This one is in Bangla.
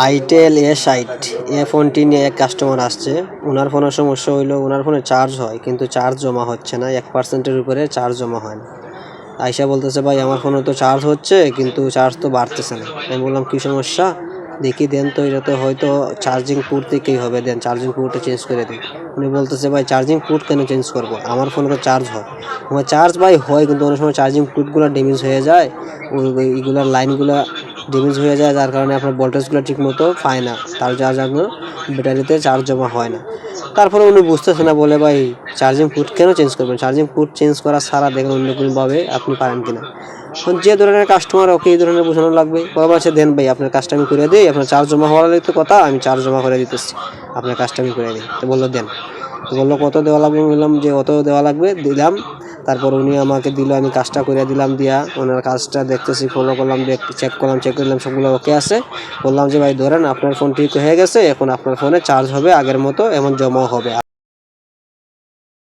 আইটেল A60 এ ফোনটি নিয়ে এক কাস্টমার আসছে। ওনার ফোনের সমস্যা হইলো ওনার ফোনে চার্জ হয় কিন্তু চার্জ জমা হচ্ছে না, 1%-এর উপরে চার্জ জমা হয় না। আইসা বলতেছে ভাই আমার ফোনে তো চার্জ হচ্ছে কিন্তু চার্জ তো বাড়তেছে না। আমি বললাম কী সমস্যা দেখি দেন তো, এটা তো হয়তো চার্জিং পোর্ট থেকেই হবে, দেন চার্জিং পোর্টটা চেঞ্জ করে দিই। উনি বলতেছে ভাই চার্জিং পোর্ট কেন চেঞ্জ করবো, আমার ফোনে তো চার্জ হয়। আমার চার্জ ভাই হয় কিন্তু অনেক সময় চার্জিং পোর্টগুলো ড্যামেজ হয়ে যায়, এইগুলার লাইনগুলো ড্যামেজ হয়ে যায়, যার কারণে আপনার ভোল্টেজগুলো ঠিকমতো পায় না, তার যার জন্য ব্যাটারিতে চার্জ জমা হয় না। তারপরে উনি বুঝতেছে না, বলে ভাই চার্জিং পোর্ট কেন চেঞ্জ করবেন, চার্জিং পোর্ট চেঞ্জ করা ছাড়া দেখেন অন্য কোনোভাবে আপনি পারেন কিনা। এখন যে ধরনের কাস্টমার ওকে এই ধরনের বোঝানো লাগবে, বাবা আছে দেন ভাই আপনার কাজটা আমি করে দিই, আপনার চার্জ জমা হওয়ার তো কথা, আমি চার্জ জমা করে দিতেছি, আপনার কাজটা আমি করে দিই। তো বললো দেন, তো বললো কত দেওয়া লাগবে, বললাম যে অত দেওয়া লাগবে, দিলাম। তারপর উনি আমাকে দিল, আমি কাজটা করে দিলাম, দিয়া ওনার কাজটা দেখতেছি, ফলো করলাম, চেক করলাম সবগুলো ওকে আছে। বললাম যে ভাই ধরেন আপনার ফোন ঠিক হয়ে গেছে, এখন আপনার ফোনে চার্জ হবে আগের মতো, এমন জমা হবে।